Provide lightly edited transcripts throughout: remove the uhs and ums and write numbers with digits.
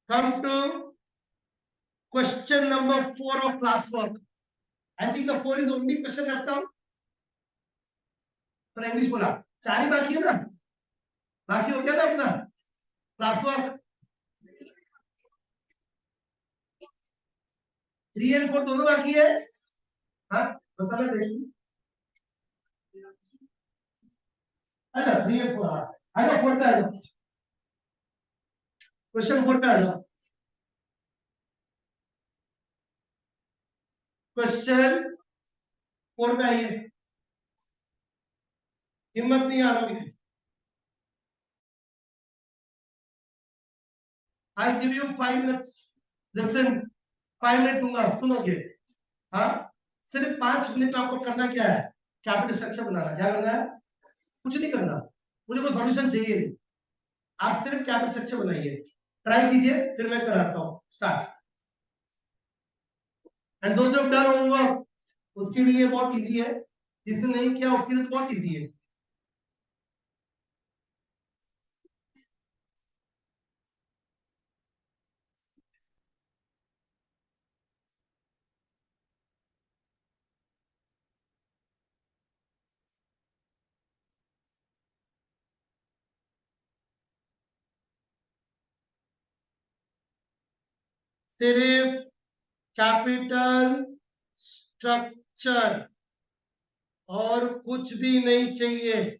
Come to question number 4 of classwork. I think the 4 is the only question left out. तो English बोला 4 ही बाकी है ना, बाकी हो गया ना अपना क्लासवर्क। 3 and 4 दोनों बाकी है। हाँ बता ले देख। अच्छा 3 and 4 आजा 4 पे आ जाओ। क्वेश्चन 4 पे आ जाओ। क्वेश्चन 4 पे आइए, हिम्मत नहीं आ रही है। I give you 5 minutes. Listen, 5 minute दूंगा, सुनोगे। हाँ सिर्फ 5 मिनट में आपको करना क्या है, कैपिटल स्ट्रक्चर बनाना। क्या करना है, कुछ नहीं करना, मुझे कोई सॉल्यूशन चाहिए नहीं, आप सिर्फ कैपिटल स्ट्रक्चर बनाइए। ट्राई कीजिए, फिर मैं कराता हूँ। स्टार्ट। एंड दो जो डन होमवर्क उसके लिए बहुत इजी है, जिसने नहीं किया उसके लिए तो बहुत इजी है। सिर्फ कैपिटल स्ट्रक्चर और कुछ भी नहीं चाहिए।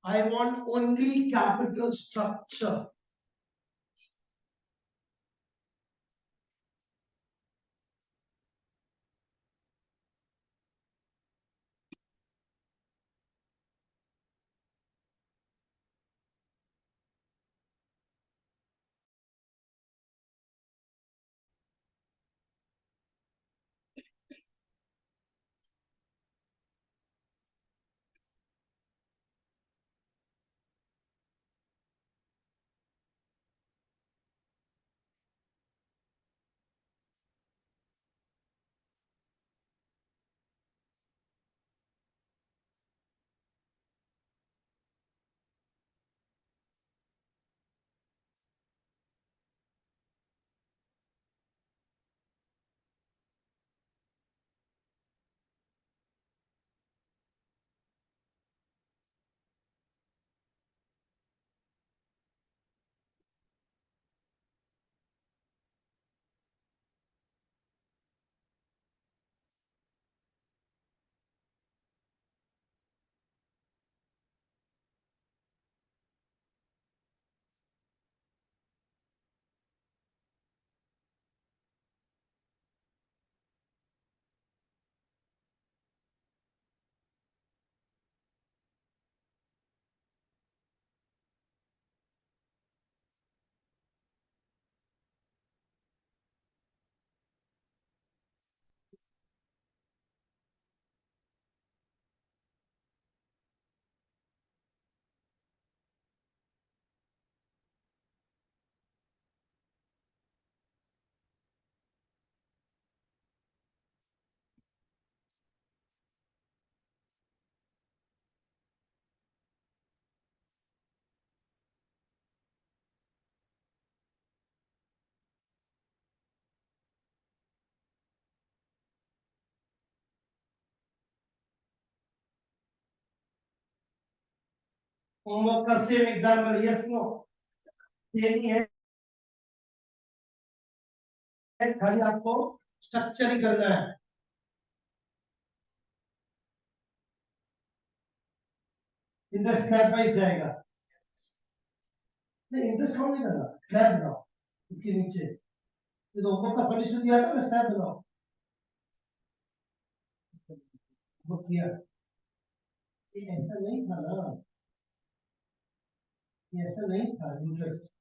I want only capital structure. Homework का same example, yes no same ही है, खाली आपको स्ट्रक्चर ही करना है। इंटरेस्ट स्लैब वाइज जाएगा, नहीं इंटरेस्ट काउंट नहीं करना, स्लैब बनाओ उसके नीचे। तो होमवर्क का सॉल्यूशन दिया था, मैं शायद बनाओ वो किया। ये ऐसा नहीं था ना, ये ऐसा नहीं था इंटरेस्ट।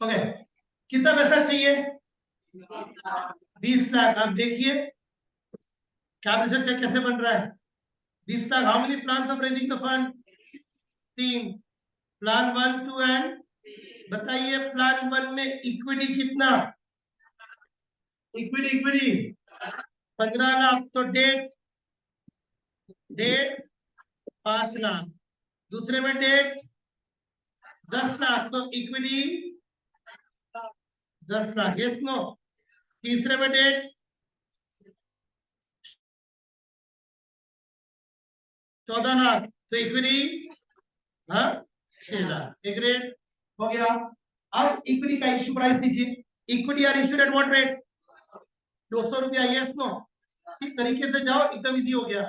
ओके, कितना पैसा चाहिए? 20 लाख। आप देखिए कैपिटल कैसे बन रहा है। 20 lakh, how many plans of raising the fund? 3। Plan 1, 2 and, बताइए प्लान 1 में इक्विटी कितना? इक्विटी इक्विटी 15 लाख, तो डेट डेट 5 लाख। दूसरे में डेट 10 लाख, तो इक्विटी 10 लाख, यस नो? तीसरे में डेट 14 लाख, तो इक्विटी हाँ 6 लाख। एक रेट हो गया। अब इक्विटी का इश्यू प्राइस दीजिए। Equity are issued at what rate? 200 रुपया, यस नो? इसी तरीके से जाओ, एकदम इजी हो गया।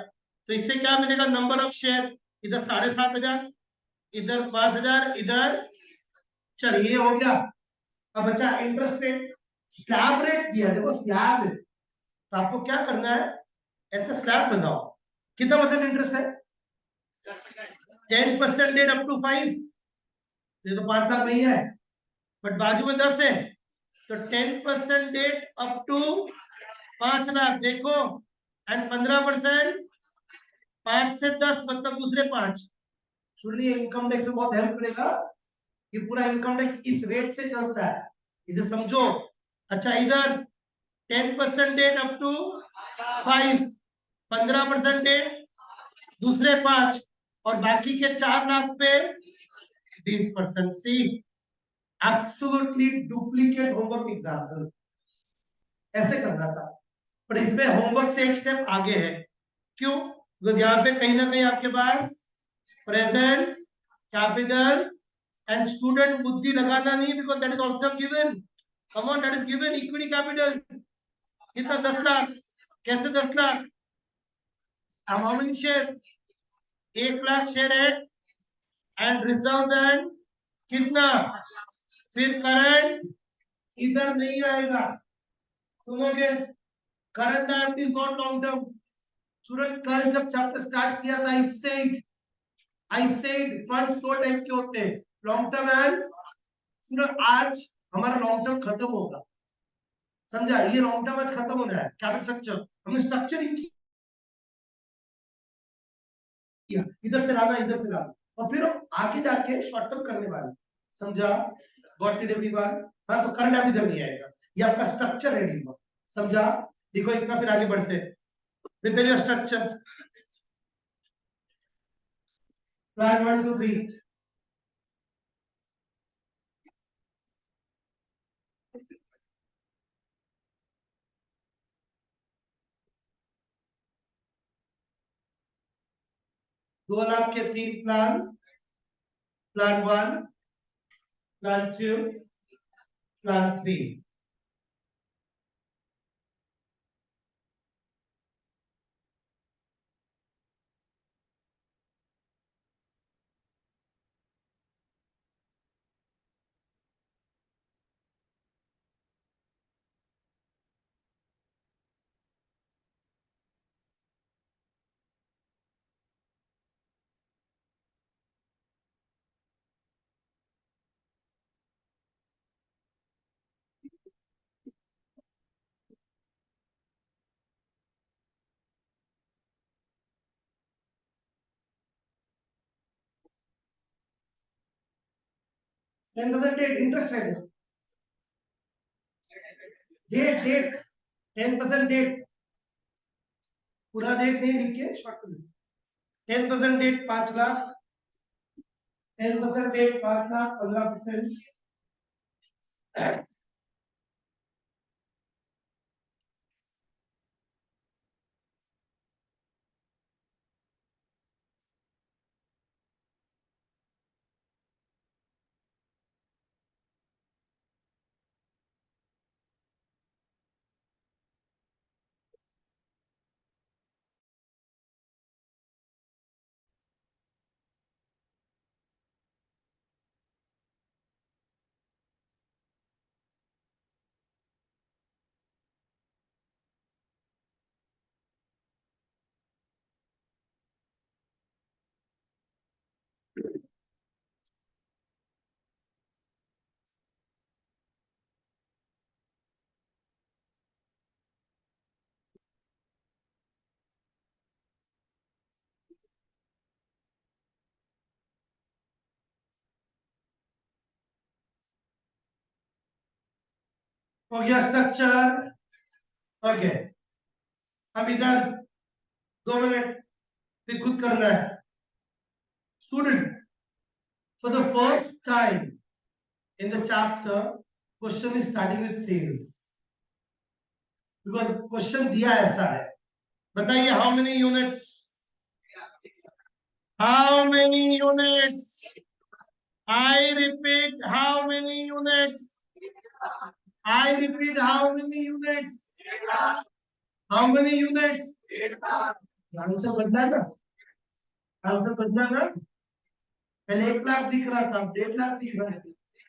तो इससे क्या मिलेगा? नंबर ऑफ शेयर, इधर 7,500, इधर 5,000, इधर, चलिए हो गया। अब बचा इंटरेस्ट रेट। स्लैब रेट दिया, देखो स्लैब है, तो आपको क्या करना है, ऐसे स्लैब बनाओ। कितना परसेंट इंटरेस्ट है? 10% डेट अप टू 5, ये तो 5 लाख नहीं है, बट बाजू में 10 है, तो 10% डेट अप टू 5 लाख, देखो। एंड 15% 5 से 10, मतलब दूसरे 5। सुनिए, इनकम टैक्स में बहुत हेल्प करेगा। ये पूरा इनकम टैक्स इस रेट से चलता है, इसे समझो। अच्छा, इधर 10% डेट अप टू 5, 15% डेट दूसरे 5, और बाकी के 4 लाख पे 20%। सी, एब्सोल्युटली डुप्लीकेट होमवर्क एग्जाम्पल, ऐसे करना था। पर इसमें होमवर्क से एक स्टेप आगे है। क्यों? बिकॉज यहाँ पे कहीं ना कहीं आपके पास प्रेजेंट, कैपिटल एंड स्टूडेंट बुद्धि लगाना नहीं, because that is also given. Come on, that is given. Equity capital कितना? 10 लाख। कैसे 10 lakh? How many shares? 1 lakh share है, एंड रिजर्व एंड कितना? फिर करंट इधर नहीं आएगा, सुनोगे? Current liability is not long term. Student, कल जब चैप्टर स्टार्ट किया था, आई सेड फंड्स दो टाइप के होते हैं, लॉन्ग टर्म एंड, आज हमारा लॉन्ग टर्म खत्म होगा, समझा? ये लॉन्ग टर्म आज खत्म होना है। कैपिटल स्ट्रक्चर हमने स्ट्रक्चरिंग किया, इधर से लाना, इधर से लाना, और फिर आगे जाके शॉर्ट टर्म करने वाले, समझा? Got it everyone? हाँ, तो करंट अभी इधर नहीं आएगा, ये आपका स्ट्रक्चर रेडी हुआ, समझा? देखो इतना, फिर आगे बढ़ते हैं। Prepare your structure. Plan 1 2 3। 2 lakh के 3 plan. Plan 1, plan 2, plan 3। 10% debt interest rate है, डेट डेट 10% डेट, पूरा डेट नहीं लिख के शॉर्ट में 10% डेट 5 लाख, 10% डेट 5 लाख, 15%। हो गया स्ट्रक्चर। ओके, अब इधर 2 मिनट फिर खुद करना है। Student, for the first time in the chapter question is starting with sales, because question दिया ऐसा है। बताइए how many units, how many units, I repeat how many units, I repeat, how many units? How many units? Answer बदला ना, answer बदला ना। पहले 1 लाख दिख रहा था, अब 1.5 लाख दिख रहा है।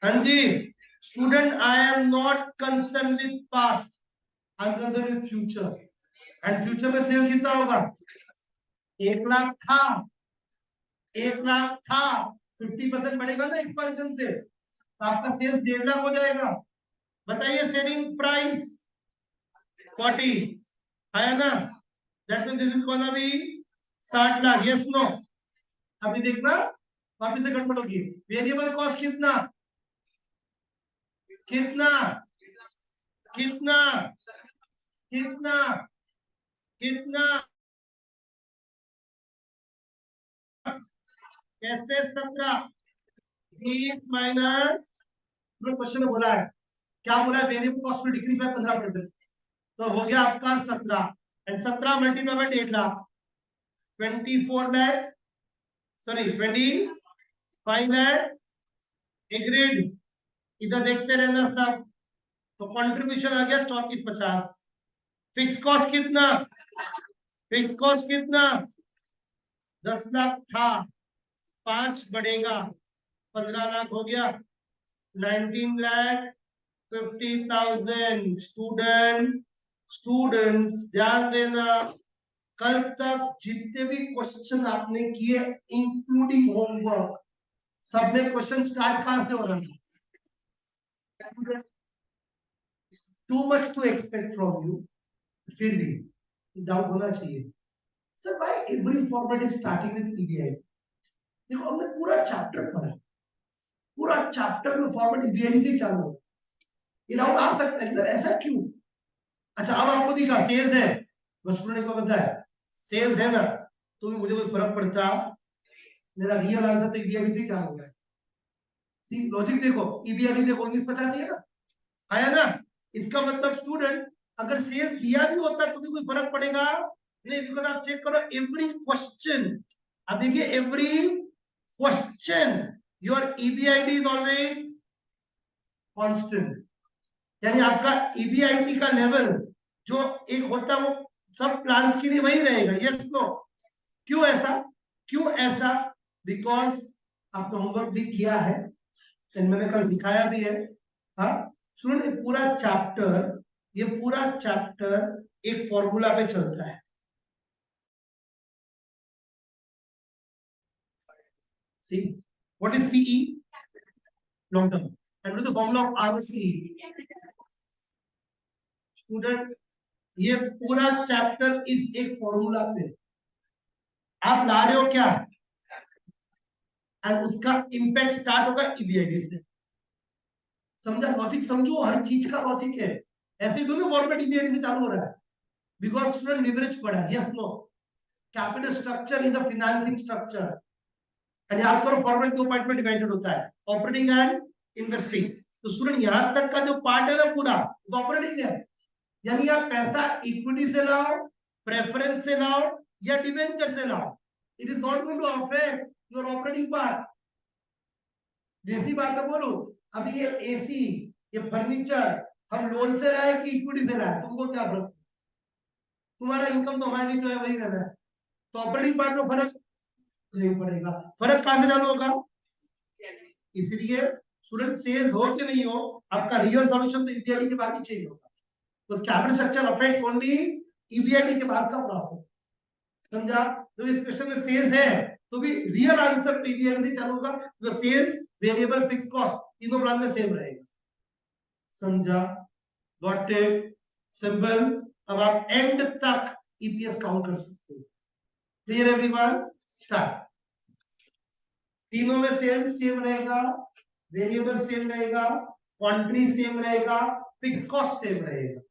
हाँ जी student, I am not concern with past, I am concern with future. And future में सेल कितना होगा? 1 लाख था, 1 लाख था, 50% बढ़ेगा ना एक्सपेंशन से, तो आपका सेल्स 1.5 लाख हो जाएगा। बताइए सेलिंग प्राइस 40 है ना, that means this is gonna be 60 lakh. Yes no? अभी देखना वापिस से गड़बड़ होगी। वेरिएबल कॉस्ट कितना कितना कितना कितना कितना कैसे 17 20 माइनस, क्वेश्चन में बोला है, क्या बोला है? Variable cost will decrease by 15%, तो हो गया आपका 17, and 17 multiply by 1.5 lakh, 24 lakh, sorry 25 lakh. Agreed? इधर देखते रहना सब। तो कंट्रीब्यूशन आ गया 3450। फिक्स कॉस्ट कितना? फिक्स कॉस्ट कितना? 10 लाख था, 5 बढ़ेगा, 15 लाख हो गया, 19,50,000। स्टूडेंट, स्टूडेंट्स ध्यान देना, कल तक जितने भी क्वेश्चन आपने किए इंक्लूडिंग होमवर्क, सब में क्वेश्चन स्टार्ट कहां से हो रहा है? Too much to expect from you, फिर भी डाउट होना चाहिए। सर भाई every format is starting with EBI. देखो हमने पूरा चैप्टर पढ़ा, पूरा चैप्टर में फॉर्मेट ईबीआई से चालू हो, ये डाउट आ सकता है सर ऐसा क्यों? अच्छा अब आपको दिखा सेल्स है, स्टूडेंट को पता है सेल्स है ना, तो भी मुझे कोई फर्क पड़ता, मेरा रियल आंसर तो ईबीआई से चालू होगा। सी लॉजिक देखो, ईबीआई देखो 1950 है ना, आया ना? इसका मतलब स्टूडेंट अगर सेल दिया भी होता तो भी कोई फर्क पड़ेगा नहीं, बिकॉज आप चेक करो एवरी क्वेश्चन। अब देखिए every question your EBID is always constant, यानी आपका ईबीआईडी का लेवल जो एक होता है वो सब प्लान्स के लिए वही रहेगा। Yes no? क्यों ऐसा? क्यों ऐसा? बिकॉज आपने होमवर्क भी किया है, मैंने कल सिखाया भी है। हाँ सुनो, ये पूरा चैप्टर एक फॉर्मूला पे चलता है। See what is CE? Long term, and with the formula of ROCE. Student ये पूरा चैप्टर इस एक फॉर्मूला पे आप ला रहे हो क्या, एंड उसका इंपैक्ट स्टार्ट होगा ईबीआईडी से। समझा? लॉजिक समझो, हर चीज का लॉजिक है। ऐसे ही दोनों गवर्नमेंट ईबीआईडी से चालू हो रहा है बिकॉज स्टूडेंट लिवरेज पढ़ा। Yes no? Capital structure is a financing structure and याद करो फॉर्मेट दो पार्ट में डिवाइडेड होता है, ऑपरेटिंग एंड इन्वेस्टिंग। तो स्टूडेंट यहां तक का जो पार्ट है ना पूरा तो ऑपरेटिंग है, यानी आप पैसा इक्विटी से लाओ, प्रेफरेंस से लाओ या डिवेंचर से लाओ, it is not going to affect your operating part. जैसी बात मैं बोलूं, अभी ये एसी, ये फर्नीचर हम लोन से लाए कि इक्विटी से लाए, तुमको क्या फर्क? तुम्हारा इनकम तो हमारे लिए जो है वही रहना है, तो ऑपरेटिंग पार्ट में फर्क नहीं पड़ेगा। फर्क कहां से चालू होगा? इसलिए स्टूडेंट सेल्स हो कि नहीं हो, आपका रियल सॉल्यूशन तो ईबीआईडी के बाद ही चेंज होगा। उस कैपिटल स्ट्रक्चर अफेक्ट्स ओनली ईबीआईडी के बाद का प्रॉफिट। समझा? तो इस क्वेश्चन में सेल्स है तो भी रियल आंसर तो ईबीआईडी से चालू होगा, जो सेल्स वेरिएबल फिक्स कॉस्ट तीनों प्लान में सेम रहेगा। समझा? Got it? सिंपल। अब आप एंड तक ईपीएस काउंट कर सकते हो। Clear everyone? स्टार्ट। तीनों में सेल्स सेम रहेगा, वेरिएबल सेम रहेगा, क्वांटिटी सेम रहेगा, फिक्स कॉस्ट सेम रहेगा।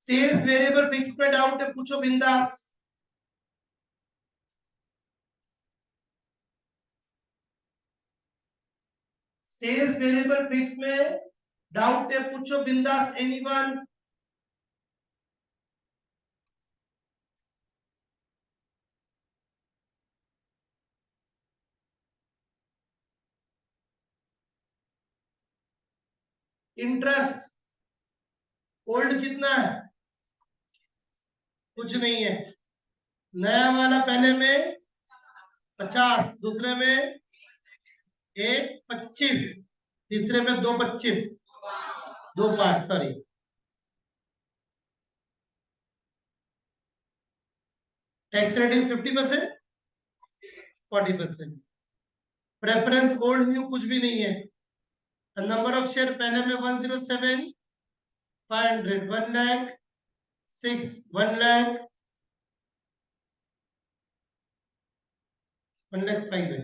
सेल्स वेरिएबल फिक्स पे डाउट है, पूछो बिंदास। सेल्स वेरिएबल फिक्स में डाउट है, पूछो बिंदास, एनीवन? इंटरेस्ट ओल्ड कितना है? कुछ नहीं है। नया वाला पहले में 50, दूसरे में 1.25, तीसरे में 2.25, 2.5 sorry. Tax rate is 50%, 40%। Preference old new कुछ भी नहीं है। नंबर ऑफ शेयर पहले में 107, 500, 1 लाख, 6, 1 लाख, 1 लाख 5 है।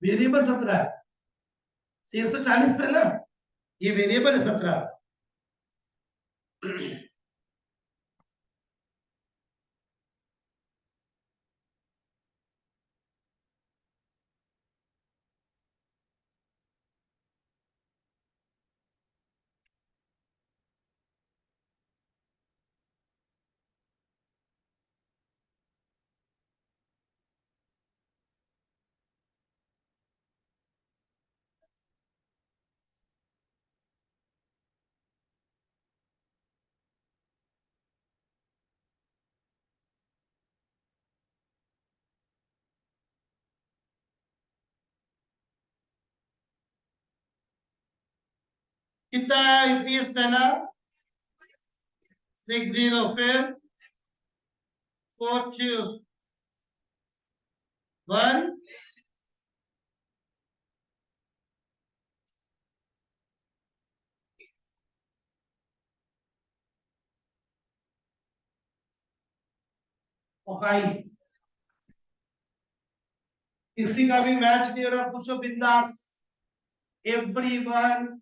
वेरिएबल 17 है, 640 पे ना, ये वेरिएबल है 17। कितना है ईपीएस पहला? 60, फिर 421। ओकाई, किसी का भी मैच नहीं हो रहा, पूछो बिंदास, everyone.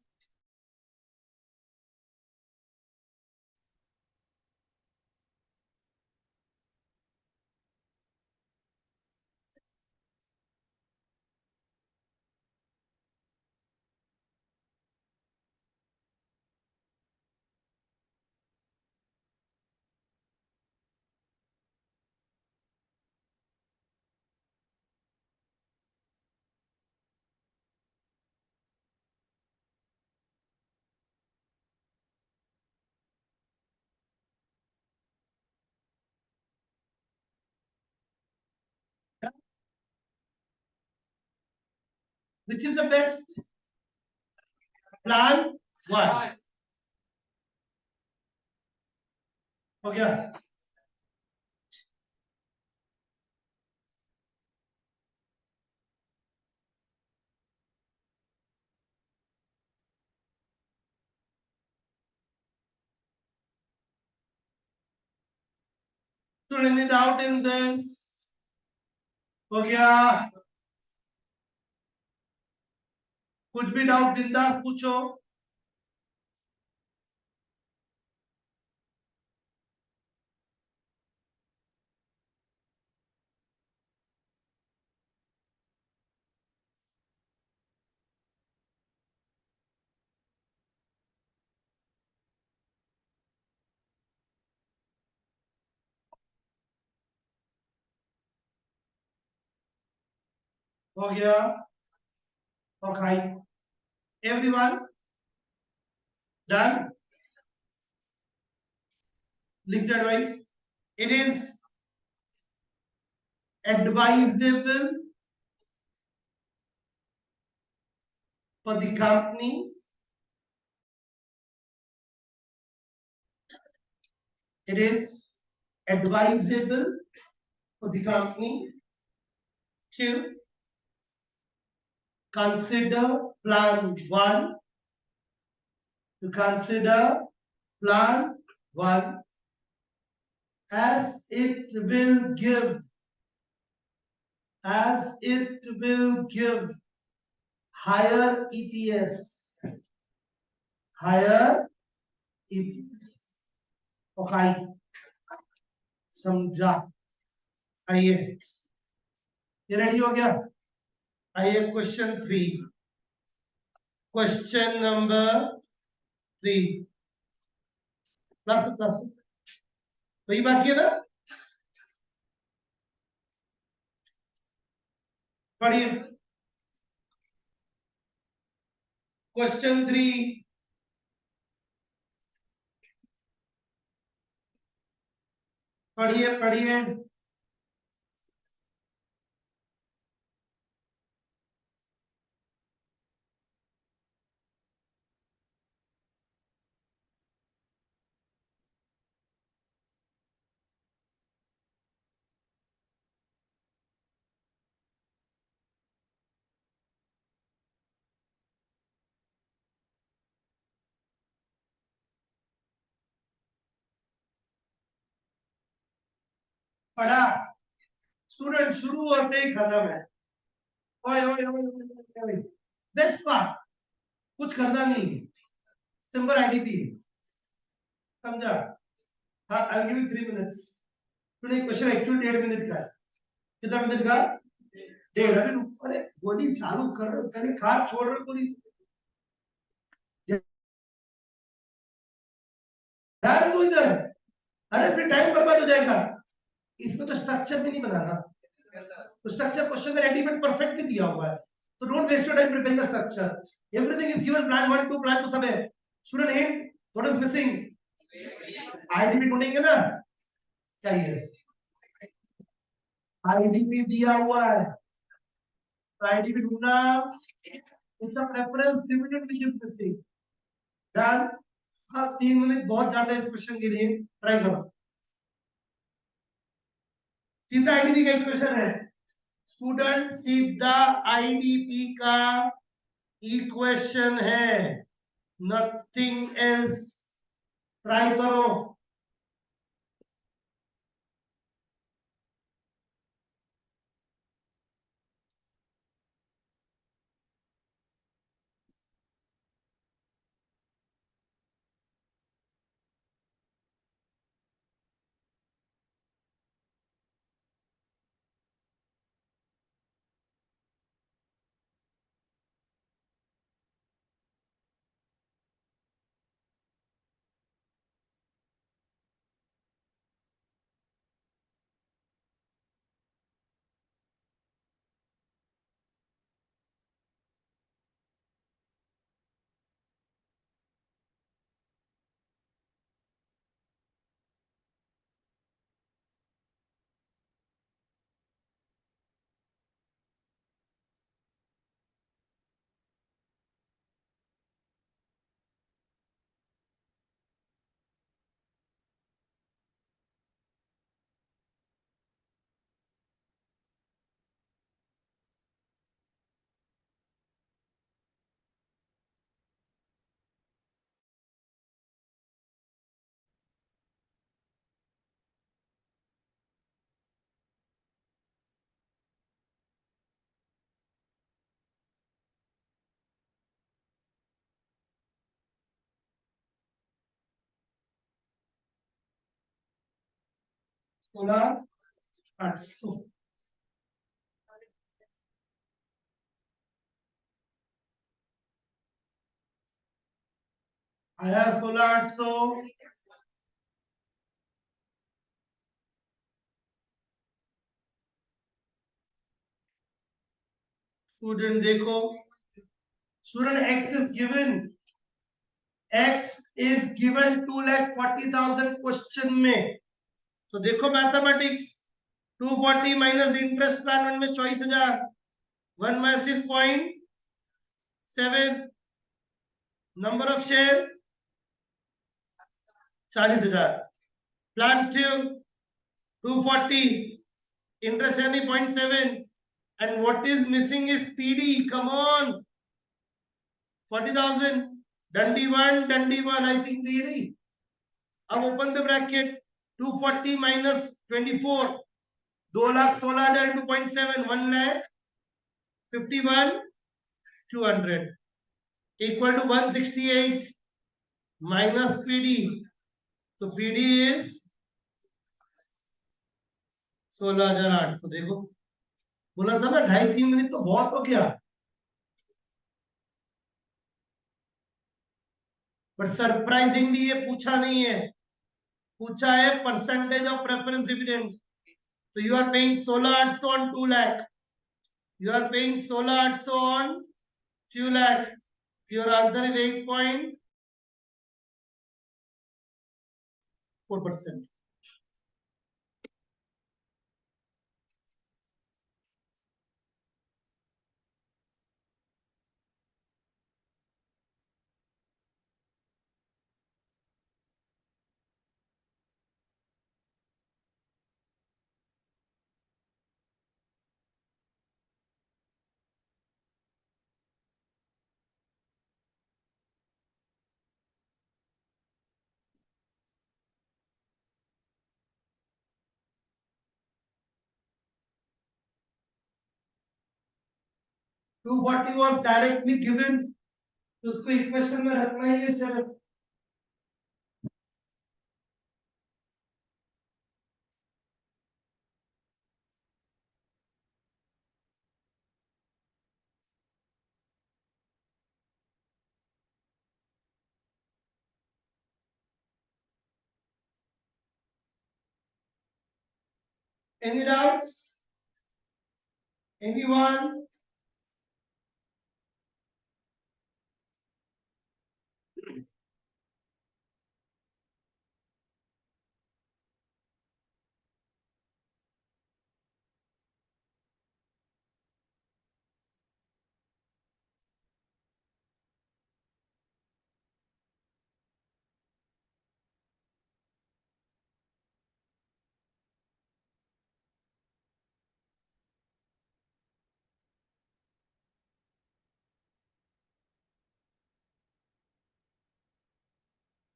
Which is the best? Plan 1 हो गया। So any doubt in this? हो गया। कुछ भी डाउट बिंदास पूछो। हो गया। Okay, everyone done. लिख दो advice. It is advisable for the company it is advisable for the company to consider plan 1 to consider plan 1 as it will give higher EPS. Higher EPS. Okay. समझा? आइए, ये ready हो गया। आइए question 3, question number 3, plus वही बाकी है ना? पढ़िए क्वेश्चन 3, पढ़िए। पढ़ा? स्टूडेंट शुरू होते ही खत्म है। ओए ओए ओए ओए, बेस्ट पार्ट, कुछ करना नहीं है, सिंपल आईडीपी, समझा? हाँ, आई गिव यू 3 मिनट्स। तूने क्वेश्चन एक्चुअली 1.5 मिनट का है। कितना मिनट का? 1.5। अभी अरे गोली चालू कर, पहले खाद छोड़ रहे गोली, ध्यान दो इधर। अरे फिर टाइम बर्बाद हो जाएगा। इसमें तो स्ट्रक्चर भी नहीं बनाना, तो स्ट्रक्चर क्वेश्चन में रेडीमेड परफेक्टली दिया हुआ है, तो don't waste your time preparing the structure. Everything is given, plan 1 2 plan तो सब है। Student hint, what is missing? IDP ढूंढेंगे ना, क्या? यस, आईडीपी दिया हुआ है, तो आईडीपी ढूंढना, it's a preference dividend which is missing. Done. हाँ, 3 मिनट बहुत ज्यादा है इस क्वेश्चन के लिए, ट्राई करो। सीधा आईडीपी का इक्वेशन है स्टूडेंट, सीधा आईडीपी का इक्वेशन है, नथिंग एल्स। ट्राई करो। सोलह 800 आया, 16,800। स्टूडेंट देखो, student x is given, x is given 2,40,000 question में। तो देखो mathematics, 240 minus interest plan one में 24,000, 1/6.7, number of share 40,000, plan 240, interest only 0.7, and what is missing is PD. Come on, 40,000, Dundee 1, I think really. अब open the bracket, 240 minus 24, 2,16,000 into 0.7, 1,51,200 equal to 168 minus PD. तो PD is 16,800। देखो, बोला था ना 2.5 3 minute तो बहुत हो गया, बट सरप्राइजिंगली ये पूछा नहीं है, पूछा है परसेंटेज ऑफ प्रेफरेंस डिविडेंड। तो you are paying 16,800 on 2 lakh, you are paying 16,800 on 2 lakh, your answer is 8.4%। 240 was directly given, तो उसको इक्वेशन में रखना ही है सिर्फ। Any doubts? Anyone?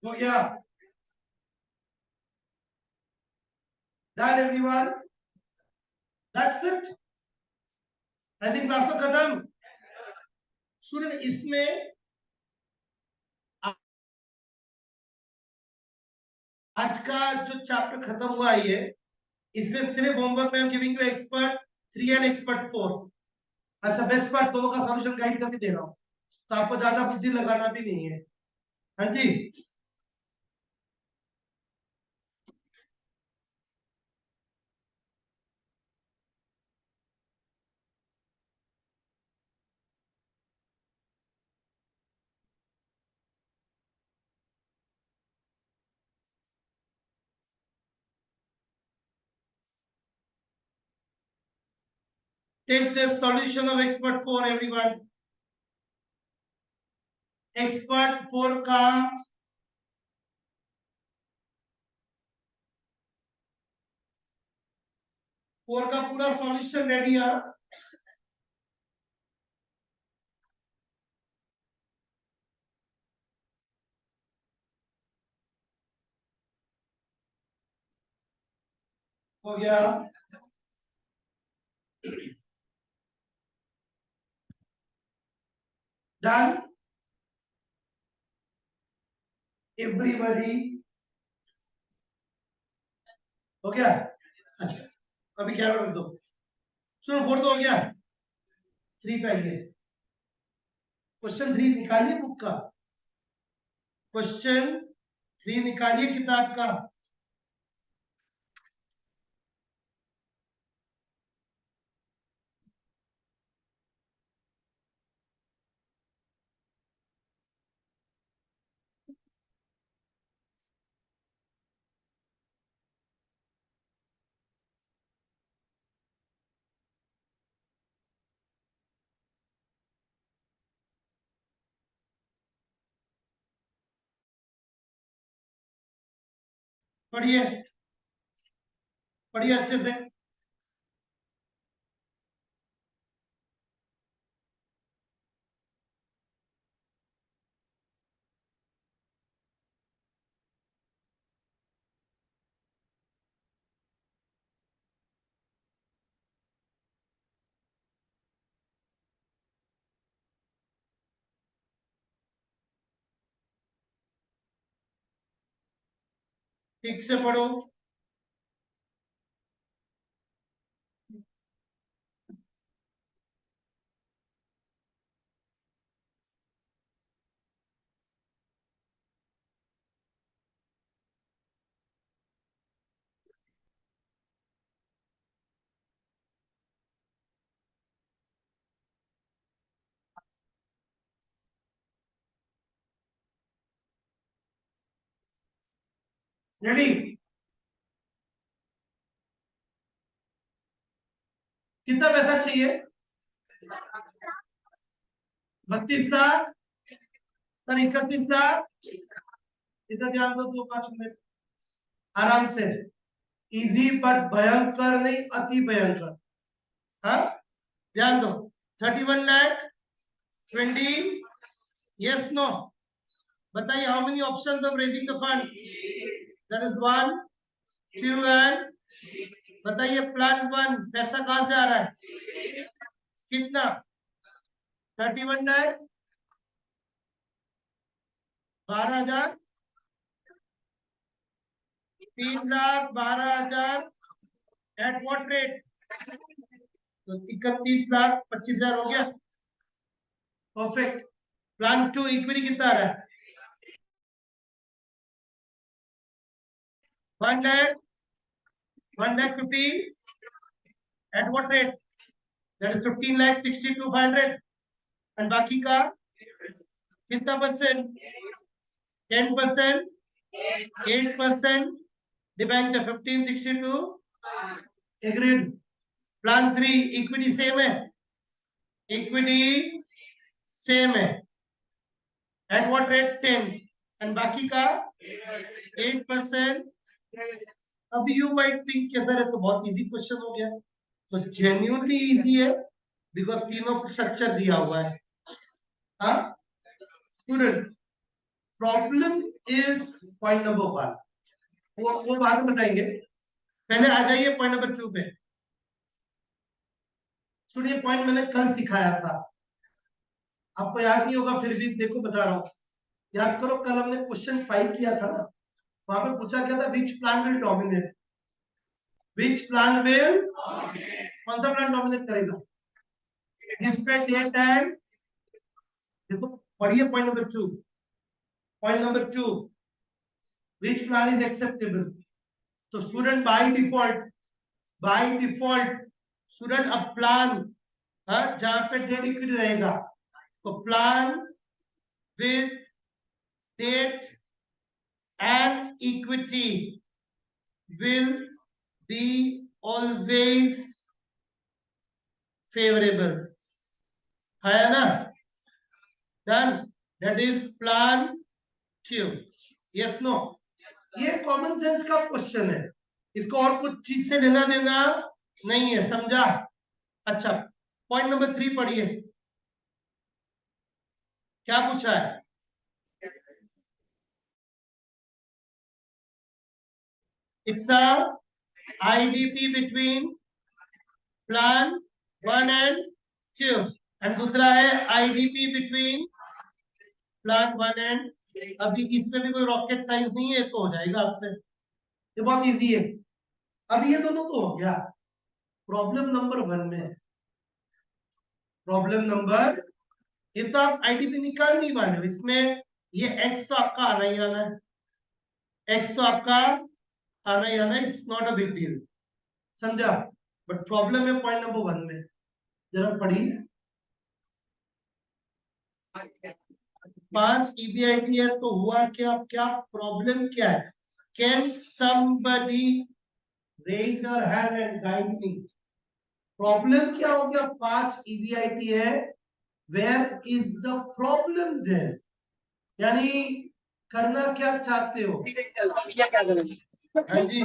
हो गया? Done everyone? That's it. I think class तो खत्म। स्टूडेंट इसमें आज का जो चैप्टर खत्म हुआ है ये, इसमें सिर्फ होमवर्क में giving you expert 3 and expert 4। अच्छा, बेस्ट पार्ट दोनों का सॉल्यूशन गाइड करके दे रहा हूँ, तो आपको ज्यादा बुद्धि लगाना भी नहीं है। हाँ जी, take this solution of expert 4 everyone. Expert 4 का पूरा सॉल्यूशन रेडी है। हो गया? Done everybody? हो गया? अच्छा, अभी क्या रख दो। सुनो, 4 तो हो गया, 3 पे आइए। क्वेश्चन 3 निकालिए बुक का, क्वेश्चन 3 निकालिए किताब का। पढ़िए, पढ़िए अच्छे से। ठीक से पढ़ो। रेडी? कितना पैसा चाहिए? 32,000 और 31,000। इधर ध्यान दो, 2-5 मिनट आराम से। इजी बट भयंकर नहीं, अति भयंकर। हाँ, ध्यान दो। 31 लाख 20। Yes no? बताइए, how many options of raising the fund? That is 1 2 and बताइए प्लान 1 पैसा कहां से आ रहा है? कितना? 31 लाख 12,000, 3,12,000 एट व्हाट रेट? तो 31,25,000 हो गया। परफेक्ट। प्लान 2 इक्विटी कितना आ रहा है? 1 lakh 1,50,000 eight what rate? That is 15,62,500। And बाकी का कितना percent? 10%, 8%, debenture 15,62। Agreed. Plan 3 equity same है, इक्विटी सेम है एट व्हाट रेट? 10। एंड बाकी का 8%। अब यू माइट थिंक कि सर ये तो बहुत इजी क्वेश्चन हो गया। तो जेन्युइनली इजी है बिकॉज तीनों स्ट्रक्चर दिया हुआ है। हाँ student, problem is point number 1, वो बाद में बताएंगे। पहले आ जाइए पॉइंट नंबर 2 पे। सुनिए, पॉइंट मैंने कल सिखाया था, आपको याद नहीं होगा फिर भी देखो बता रहा हूं। याद करो, कल हमने क्वेश्चन 5 किया था ना, वहां पे पूछा क्या था? Which plan will dominate? Which plan will, कौन सा प्लान डोमिनेट करेगा? डिस्प्ले डेट एंड, देखो पढ़िए point number 2। Point number 2, which plan is acceptable? तो स्टूडेंट बाय डिफॉल्ट स्टूडेंट अब प्लान, जहां पे डेट इक्विटी रहेगा तो plan with debt and equity will be always favorable, है ना? Done, that is plan 2। Yes no? ये कॉमन सेंस का क्वेश्चन है, इसको और कुछ चीज से लेना देना नहीं है, समझा? अच्छा, पॉइंट नंबर 3 पढ़िए, क्या पूछा है? It's a IDP between plan 1 and 2, and दूसरा है आईडीपी बिटवीन प्लान 1 एंड, अभी इसमें भी कोई रॉकेट साइंस नहीं है, तो हो जाएगा आपसे, ये बहुत इजी है। अभी ये दोनों तो हो गया। प्रॉब्लम नंबर 1 में, प्रॉब्लम नंबर, ये तो आप आईडीपी निकाल नहीं वाले हो, इसमें ये एक्स तो आपका आना ही आना है, एक्स तो आपका आना ही आना है, it's not a big deal, समझा? बट प्रॉब्लम है पॉइंट नंबर 1 में, जरा पढ़िए। 5 ईबीआईटी है तो हुआ क्या? क्या प्रॉब्लम क्या है? Can somebody raise your hand and guide me? Problem क्या हो गया? 5 ईबीआईटी है, where is the problem then? यानी करना क्या चाहते हो? हाँ जी,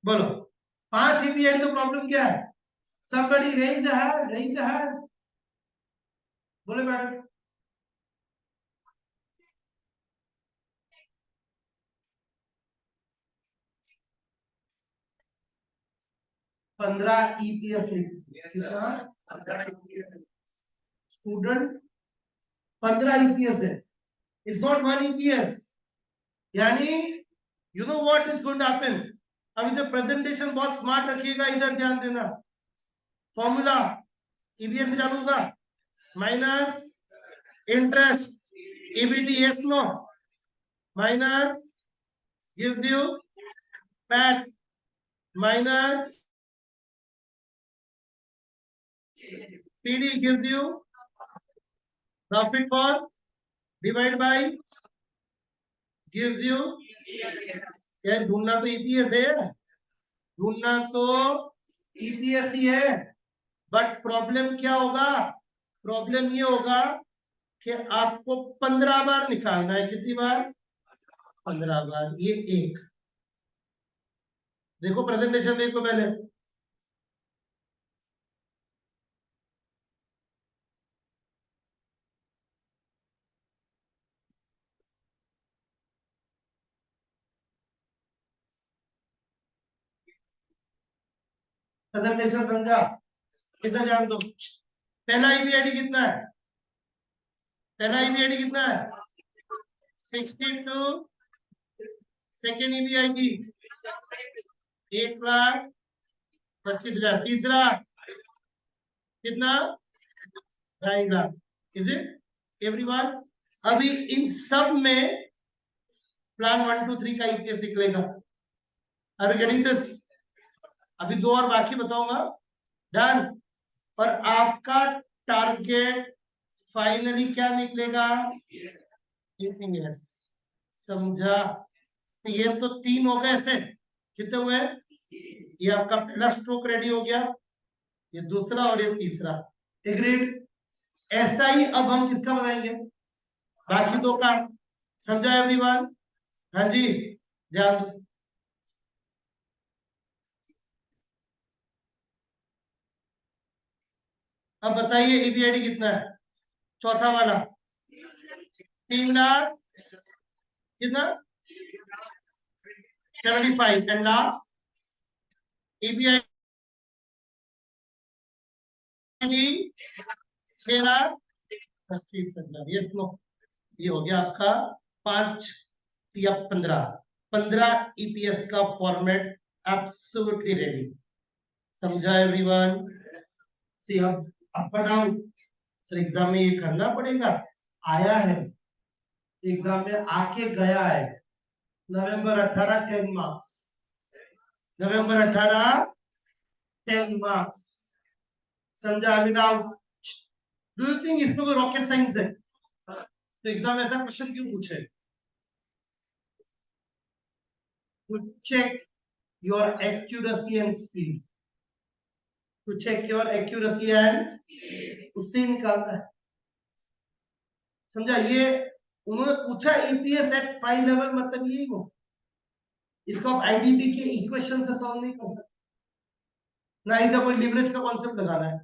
बोलो। 5 ईबीआईटी तो प्रॉब्लम क्या है? somebody raise a hand, raise a hand, बोले मैडम। 15 ईपीएस कितना? स्टूडेंट 15 ईपीएस है, इट्स नॉट 1 ईपीएस। यानी you know what is going to happen? अब इसे प्रेजेंटेशन बहुत स्मार्ट रखिएगा, इधर ध्यान देना। फॉर्मूला ईबीएस में चालू होगा, minus interest EBT, yes no? Minus gives you PAT, minus PD gives you profit for, divide by gives you, यार ढूंढना तो ईपीएस है, ढूंढना तो ईपीएस ही है। बट प्रॉब्लम क्या होगा? प्रॉब्लम ये होगा कि आपको 15 बार निकालना है। कितनी बार? 15 बार। ये एक, देखो प्रेजेंटेशन देखो पहले। प्रेजेंटेशन समझा? कितना जान दो। पहला ईबीआईडी कितना है? पहला ईबीआईडी कितना है? 62। सेकेंड ईबीआईडी 1,25,000। तीसरा कितना? 2.5 लाख। Is it everyone? अभी इन सब में प्लान 1 2 3 का ईपीएस निकलेगा। Are you getting this? अभी दो और बाकी बताऊंगा। डन। और आपका टारगेट फाइनली क्या निकलेगा? यस। समझा? ये तो 3 हो गए ऐसे। कितने हुए? ये आपका पहला स्ट्रोक रेडी हो गया, ये दूसरा और ये तीसरा। एग्रीड? ऐसा ही अब हम किसका बनाएंगे? बाकी दो का। समझा एवरीवन? हाँ जी, ध्यान दो। अब बताइए ईबीआईडी कितना है? चौथा वाला 3 लाख। कितना? 75। And last EBID 6,25,000। Yes no? ये हो गया आपका 5 या 15 ईपीएस का फॉर्मेट एब्सोल्युटली रेडी। समझा एवरीवन? सी अब up and down. Sir exam में ये करना पड़ेगा? आया है एग्जाम में, आके गया है। नवंबर 18 10 मार्क्स। नवंबर 18 10 मार्क्स। समझा? विदाउट डू यू थिंक इसमें कोई रॉकेट साइंस है? तो एग्जाम ऐसा क्वेश्चन क्यों पूछे? To check your accuracy and speed. To check your accuracy and उससे निकालता है। समझा? ये उन्होंने पूछा ईपीएस एट 5 लेवल, मतलब यही हो। इसको आप आईडीपी के इक्वेशन से सॉल्व नहीं कर सकते, ना इधर कोई लिवरेज का कॉन्सेप्ट लगाना है।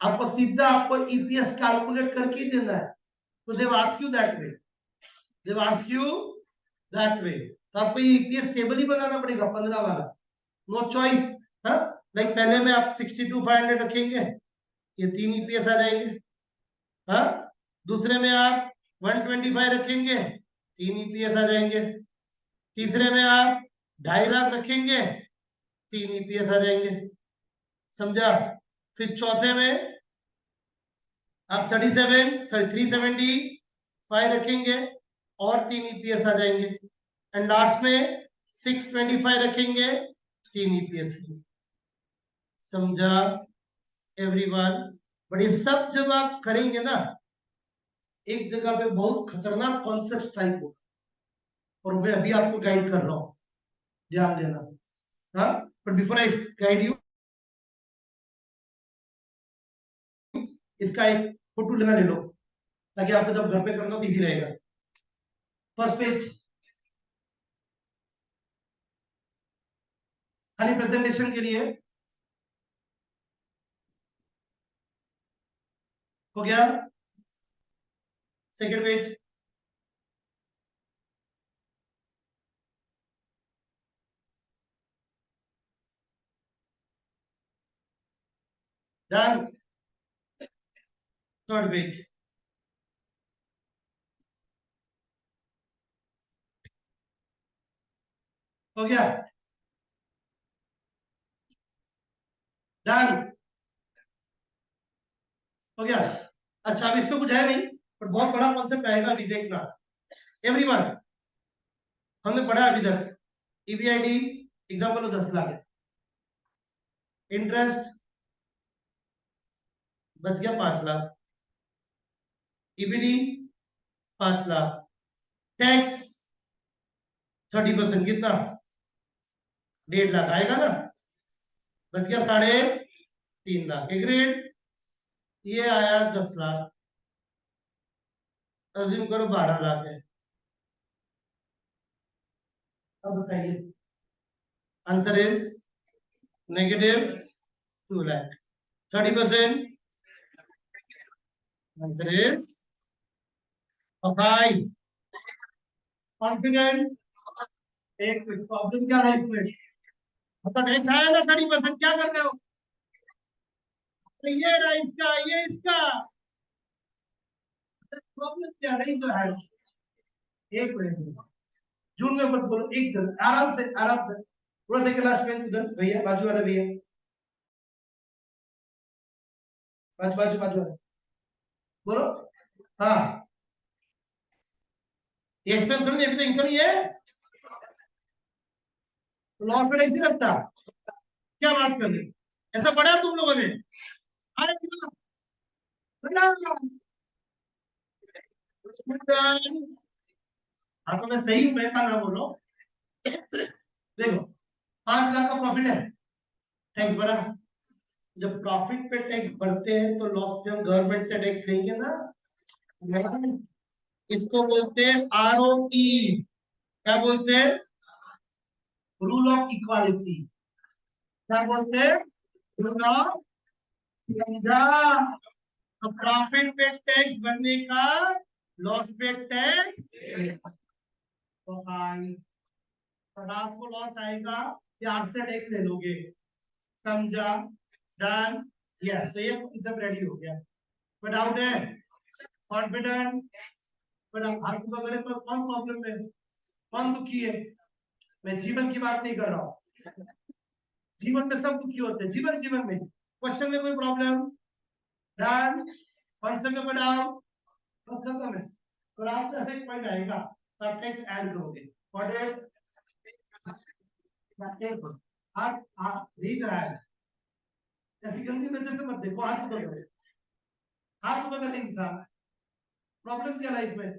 आपको सीधा आपको ईपीएस कैलकुलेट करके ही देना है। तो they ask you that way. They ask you that way. तो आपको ये ईपीएस टेबल ही बनाना पड़ेगा 15 वाला। No choice. हाँ, लाइक पहले में आप 62,500 रखेंगे, ये 3 ईपीएस आ जाएंगे। हाँ, दूसरे में आप 125 रखेंगे, 3 ईपीएस आ जाएंगे। तीसरे में आप 2.5 लाख रखेंगे, 3 ईपीएस आ जाएंगे। समझा? फिर चौथे में आप 375 रखेंगे और 3 ईपीएस आ जाएंगे। एंड लास्ट में 625 रखेंगे, 3 ईपीएस। समझा एवरीवन? बट ये सब जब आप करेंगे ना, एक जगह पे बहुत खतरनाक कॉन्सेप्ट टाइप हो, और मैं अभी आपको गाइड कर रहा हूं, ध्यान देना। हाँ, but before I guide you, इसका एक फोटो लेना ले लो, ताकि आपको जब घर पे करना तो इजी रहेगा। फर्स्ट पेज, खाली प्रेजेंटेशन के लिए हो गया। Second page, done. Third page हो गया, डन हो गया। अच्छा, अब इसमें कुछ है नहीं, पर बहुत बड़ा कॉन्सेप्ट आएगा, अभी देखना एवरीवन। हमने पढ़ा अभी तक ईबीआईडी एग्जांपल 10 लाख है, इंटरेस्ट बच गया 5 लाख, ईबीडी 5 लाख, टैक्स 30% कितना? 1.5 लाख आएगा ना, बच गया 3.5 लाख। एग्रीड? ये आया 10 लाख, अज्यूम करो 12 लाख है। अब बताइए, answer is -2 lakh. 30%, answer is 5। Confident? एक प्रॉब्लम क्या है इसमें? मतलब टैक्स आया ना 30%, क्या करना है? तो ये रहा इसका, ये इसका प्रॉब्लम क्या रही जो है। एक मिनट, जून में मत बोलो, एक जन आराम से, आराम से थोड़ा सा क्लास में उधर भैया, बाजू वाला भैया, बाजू बाजू बाजू वाला बोलो। हाँ, ये एक्सपेंस नहीं अभी तो इनकम ही है, तो लॉस में नहीं लगता। क्या बात कर रहे हो? ऐसा पढ़ा है तुम लोगों ने? अरे हाँ तो मैं सही हूँ, मैं क्या ना बोलो। देखो 5 लाख का प्रॉफिट है, टैक्स भरा। जब प्रॉफिट पे टैक्स भरते हैं तो लॉस पे हम गवर्नमेंट से टैक्स लेंगे ना। इसको बोलते हैं आरओई, क्या बोलते हैं? Rule of equality. क्या बोलते हैं? रूल ऑफ, समझा? तो प्रॉफिट पे टैक्स भरने का, लॉस पे टैक्स। तो भाई रात को लॉस आएगा, प्यार से टैक्स ले लोगे, समझा? डन। यस, तो ये सब रेडी हो गया। कोई डाउट है? कॉन्फिडेंट? बट हाथ वगैरह पर कौन प्रॉब्लम है, कौन दुखी है? मैं जीवन की बात नहीं कर रहा हूँ, जीवन में सब दुखी होते हैं, जीवन जीवन में। क्वेश्चन में कोई प्रॉब्लम? डन। कॉन्सेप्ट में कोई डाउट? बस खत्म है। तो रात में ऐसा एक पॉइंट आएगा, तो आप टेक्स्ट ऐड करोगे। व्हाट इज हाथ, हाथ रीज ऐड, ऐसी गंदी नजर से मत देखो, हाथ ऊपर करो, हाथ ऊपर कर इंसान। प्रॉब्लम क्या लाइफ में?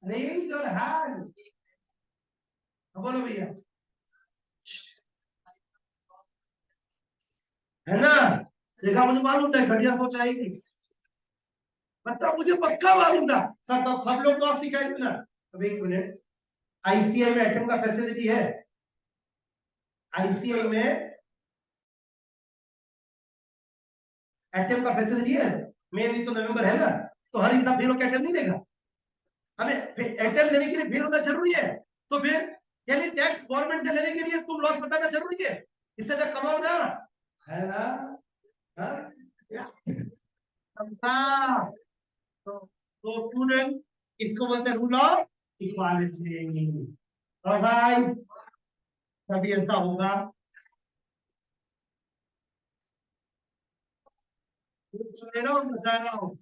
रेज योर हैंड, बोलो भैया, है ना? देखा, मुझे मालूम था घटिया सोच आएगी, मतलब मुझे पक्का मालूम था। सर तो सब लोग तो सिखाई थे ना। अब एक मिनट, आईसीआई में एटम का फैसिलिटी है? आईसीआई में एटम का फैसिलिटी है? मई नहीं तो नवंबर है ना, तो हर इंसान फेल होकर एटम नहीं देगा। हमें एटम लेने के लिए फेल होना जरूरी है, तो फिर यानी टैक्स गवर्नमेंट से लेने के लिए तुम लॉस बताना जरूरी है, इससे जब कमाओ ना, है ना? हाँ? या? हाँ। तो स्टूडेंट, इसको बोलते हैं रूल ऑफ इक्वालिटी। और भाई कभी ऐसा होगा, सुन रहा हूँ, बता रहा हूँ।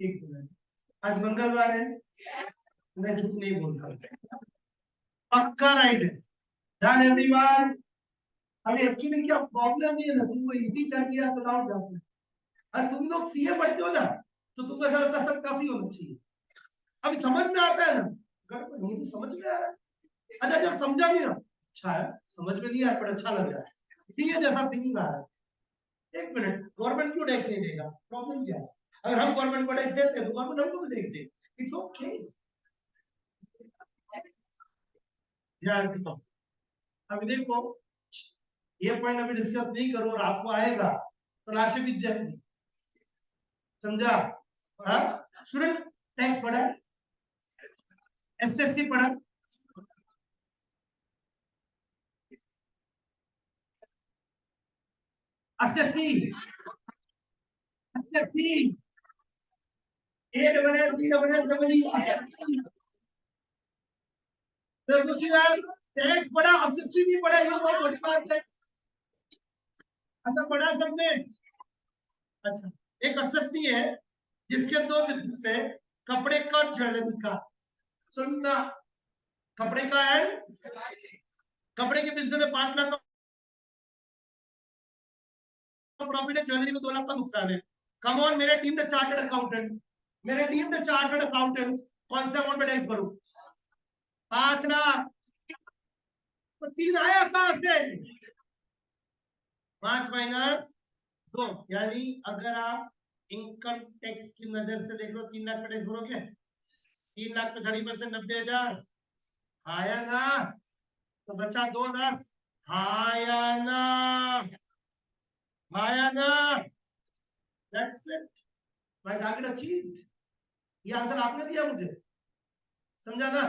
एक मिनट, आज मंगलवार है, मैं झूठ नहीं बोलता, पक्का राइट है। ध्यान एवरीवन। अभी एक्चुअली क्या प्रॉब्लम नहीं है ना, तुमको इजी कर दिया तो डाउट जाता है। और तुम लोग सीए पढ़ते हो ना, तो तुमको ऐसा लगता है सब काफी होना चाहिए। अभी समझ में आता है ना, गड़बड़ नहीं समझ में आ रहा है। अच्छा जब समझा नहीं ना, अच्छा है, समझ में नहीं आया पर अच्छा लग रहा है, सीए जैसा फीलिंग आ रहा है। एक मिनट, गवर्नमेंट क्यों टैक्स नहीं देगा? प्रॉब्लम क्या है? अगर हम गवर्नमेंट को टैक्स देते हैं तो गवर्नमेंट हमको भी टैक्स दे, इट्स ओके। ध्यान दो, अभी देखो, ये पॉइंट अभी डिस्कस नहीं करो और आपको आएगा तो राशि बीत जाएगी, समझा? हाँ, स्टूडेंट टैक्स पढ़ा, एसएससी पढ़ा, SSC, SSC, A double S B double S double E. तो सोचिए यार, टैक्स पढ़ा, एसएससी भी पढ़ा, ये बहुत बड़ी बात है। अच्छा पढ़ा सबने? अच्छा, एक एसएससी है जिसके दो बिजनेस है, कपड़े का और ज्वेलरी का। सुनना, कपड़े का है, कपड़े के बिजनेस में 5 लाख का प्रॉफिट है, ज्वेलरी में 2 लाख का नुकसान है। कम ऑन मेरे टीम में चार्टर्ड अकाउंटेंट, मेरे टीम में चार्टर्ड अकाउंटेंट्स, कौन से अमाउंट पे टैक्स भरूं? 5 लाख। तो 3 आया कहां से? 5 - 2, यानी अगर आप इनकम टैक्स की नजर से देख लो, 3 लाख पे टैक्स भरोगे? 3 लाख पे 30% 90,000, आया ना? तो बचा 2 10, आया ना? आया ना? That's it, my target achieved. ये आंसर आपने दिया मुझे, समझा ना?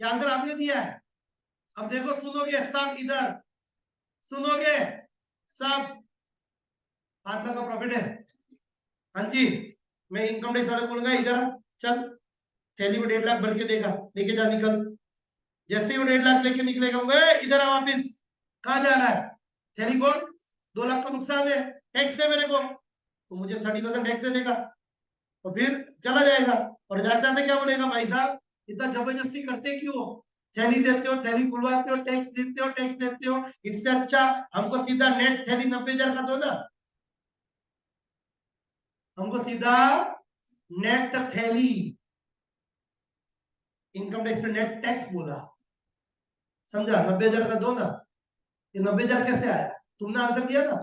ये आंसर आपने दिया है। अब देखो, सुनोगे सब इधर, सुनोगे, सब 5 लाख का प्रॉफिट है। हाँ जी, मैं इनकम टैक्स वाले बोलूंगा इधर चल, थैली में 1.5 लाख भर के देगा, लेके जा निकल। जैसे ही वो 1.5 लाख लेके निकलेगा, इधर आ वापिस। कहाँ जा रहा है? थैली कौन? 2 लाख का नुकसान है, टैक्स है मेरे को, तो मुझे 30% टैक्स देगा, और फिर चला जाएगा। और जाते जाते क्या बोलेगा, भाई साहब इतना जबरदस्ती करते क्यों? थैली देते हो, थैली खुलवाते हो, टैक्स देते हो, टैक्स देते हो, इससे अच्छा हमको सीधा नेट थैली 90,000 का दो ना, हमको सीधा नेट थैली, इनकम टैक्स में नेट टैक्स बोला, समझा? 90,000 का दो ना। ये 90,000 कैसे आया? तुमने आंसर दिया ना,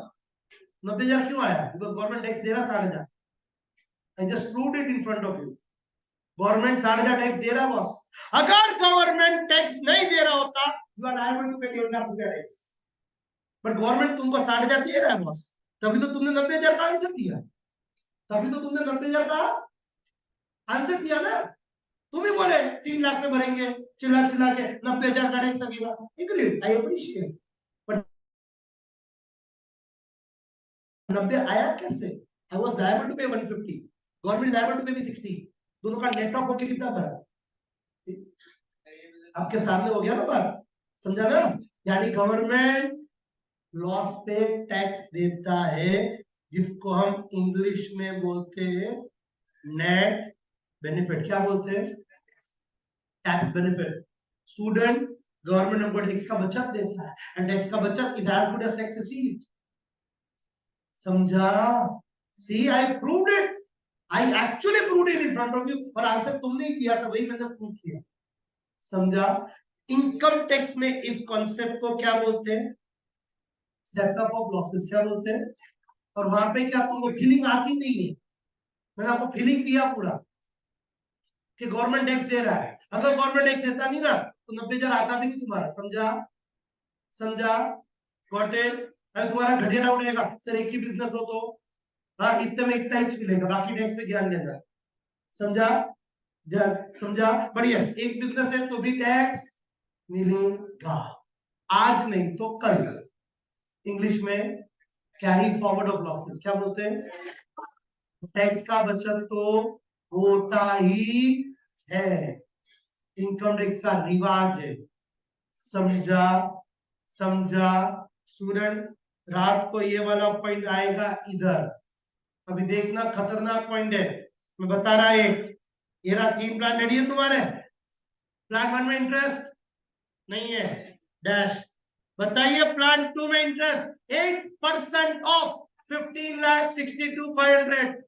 90,000 क्यों आया? बिकॉज गवर्नमेंट टैक्स दे रहा 60,000। I just proved it in front of you. Government 60,000 tax दे रहा है बॉस। अगर गवर्नमेंट टैक्स नहीं दे रहा होता, यू आर लायबल टू पे 1.5 लाख रुपया टैक्स, बट गवर्नमेंट तुमको 60,000 दे रहा है बॉस, तभी तो तुमने 90,000 का आंसर दिया, तभी तो तुमने 90,000 का आंसर दिया ना। तुम ही बोले 3 लाख में भरेंगे, चिल्ला चिल्ला के 90,000 का टैक्स लगेगा। एग्रीड, आई अप्रिशिएट, बट 90 आया कैसे? आई वाज लायबल टू पे 150, गवर्नमेंट लायबल टू पे भी 60, दोनों का नेट ऑफ होके कितना भरा? आपके सामने हो गया ना बात, समझा ना? यानी गवर्नमेंट लॉस पे टैक्स देता है, जिसको हम इंग्लिश में बोलते हैं नेट बेनिफिट। क्या बोलते हैं? Tax benefit. स्टूडेंट, गवर्नमेंट हमको टैक्स का बचत देता है, एंड टैक्स का बचत is as good as tax received. समझा? See, I proved it, I actually proved it in front of you, और आंसर तुमने ही दिया था, वही मैंने प्रूव किया। समझा? इनकम टैक्स में इस कॉन्सेप्ट को क्या बोलते हैं? Setup of losses. क्या बोलते हैं? और वहां पे क्या तुमको फीलिंग आती नहीं है? मैंने आपको फीलिंग दिया पूरा कि गवर्नमेंट टैक्स दे रहा है। अगर गवर्नमेंट टैक्स देता नहीं ना, तो 90,000 आता भी नहीं तुम्हारा। समझा? समझा? Got it? अगर तुम्हारा घटिया उड़ेगा सर, एक ही बिजनेस हो तो हाँ इतने में इतना ही मिलेगा, बाकी टैक्स पे ज्ञान लेना। समझा? समझा? बट यस, एक बिजनेस है तो भी टैक्स मिलेगा, आज नहीं तो कल। इंग्लिश में कैरी फॉरवर्ड ऑफ लॉसेस। क्या बोलते हैं? टैक्स का बचत तो होता ही है, इनकम टैक्स का रिवाज है। समझा? समझा? स्टूडेंट, रात को ये वाला पॉइंट आएगा इधर, अभी देखना खतरनाक पॉइंट है, मैं बता रहा एक। ये रहा 3 प्लान रेडी है तुम्हारे। प्लान 1 में इंटरेस्ट नहीं है, डैश। बताइए प्लान 2 में इंटरेस्ट 8% ऑफ 15,62,500,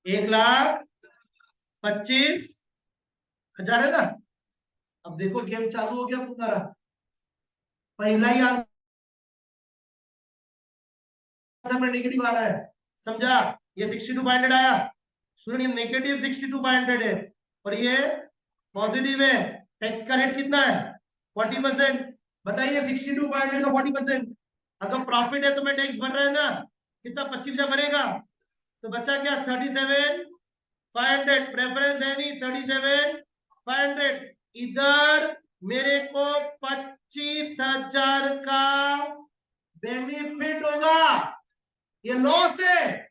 1,25,000 है ना। अब देखो गेम चालू हो गया तुम्हारा, पहला ही आंसर में नेगेटिव आ रहा है। समझा? ये 62,500 आया, सुनिए नेगेटिव 62,500 है, और ये पॉजिटिव है। टैक्स का रेट कितना है? 40%। बताइए 62,500 का 40%, अगर प्रॉफिट है तो मैं टैक्स भर रहा है ना, कितना? 25,000 भरेगा, तो बचा क्या? 37,500। प्रेफरेंस है नहीं, 37,500। इधर मेरे को 25,000 का बेनिफिट होगा, ये लॉस है,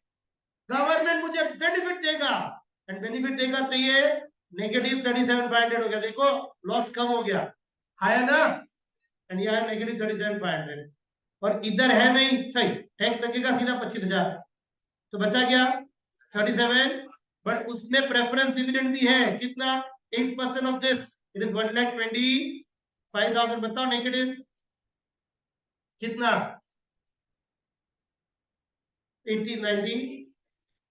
गवर्नमेंट मुझे बेनिफिट देगा, एंड बेनिफिट देगा तो ये नेगेटिव 37,500 हो गया। देखो लॉस कम हो गया, आया ना, एंड ये नेगेटिव 37,500, और इधर है नहीं, सही टैक्स लगेगा सीधा 25,000, तो बचा गया 37, बट उसमें प्रेफरेंस डिविडेंड भी है, कितना? 8% ऑफ दिस, इट इज 1,25,500। बताओ नेगेटिव कितना? 80, 90,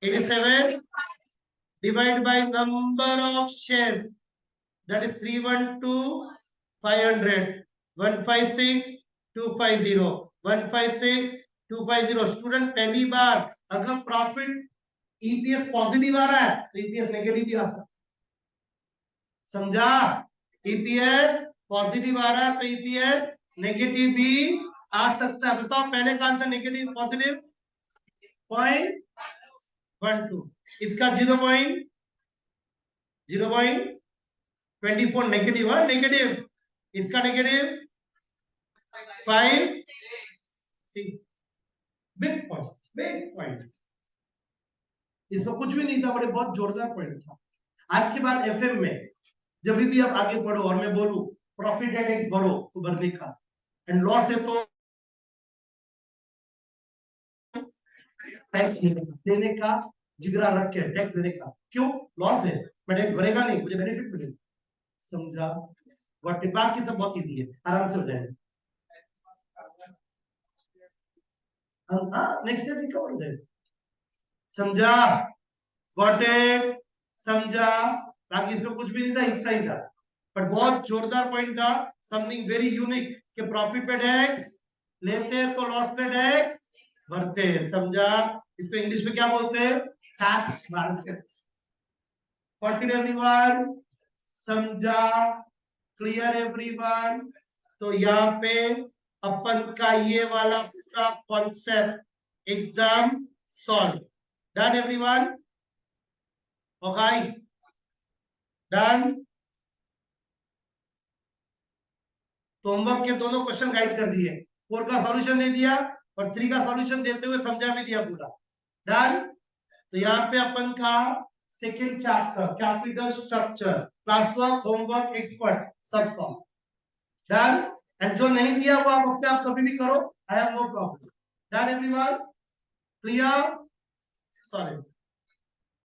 87 divided by number of shares, that is 312,500, 156,250, 156,250। Student पहली बार अगर प्रॉफिट ईपीएस पॉजिटिव आ रहा है तो ईपीएस नेगेटिव भी आ सकता है। समझा? ईपीएस पॉजिटिव आ रहा है तो ईपीएस नेगेटिव भी आ सकता है। बताओ पहले का आंसर नेगेटिव पॉजिटिव 0.12, इसका 0.24 नेगेटिव, हाँ नेगेटिव, इसका नेगेटिव 5, सी बिग पॉइंट, इसमें कुछ भी नहीं था, बड़े बहुत जोरदार पॉइंट था। आज के बाद एफएम में जब भी आप आगे बढ़ो और मैं बोलूं प्रॉफिट एट एक्स भरो तो भरने का, एंड लॉस है तो टैक्स देने का जिगरा रख के टैक्स देने का। क्यों? लॉस है, मैं टैक्स भरेगा नहीं, मुझे बेनिफिट मिलेगा। समझा? बट बाकी सब बहुत इजी है, आराम से हो जाएगा। हाँ, नेक्स्ट स्टेप रिकवर हो जाएगा। समझा? Got it? समझा? बाकी इसमें कुछ भी नहीं था, इतना ही था, बट बहुत जोरदार पॉइंट था, समथिंग वेरी यूनिक कि प्रॉफिट पे टैक्स लेते हैं तो लॉस पे टैक्स भरते हैं। समझा? इसको इंग्लिश में क्या बोलते हैं? Tax benefits. Got it everyone? समझा? Clear everyone? तो यहाँ पे अपन का ये वाला पूरा कॉन्सेप्ट एकदम solve. Done everyone? Okay, done. तो होमवर्क के दोनों क्वेश्चन गाइड कर दिए, 4 का सॉल्यूशन दे दिया और 3 का सॉल्यूशन देते हुए समझा भी दिया पूरा। डन। तो यहाँ पे अपन का second chapter capital structure, class work, homework, expert सब सॉल्व। डन। एंड जो नहीं दिया वो आप अपने आप कभी भी करो, I have no problem. Done everyone? Clear? Solid.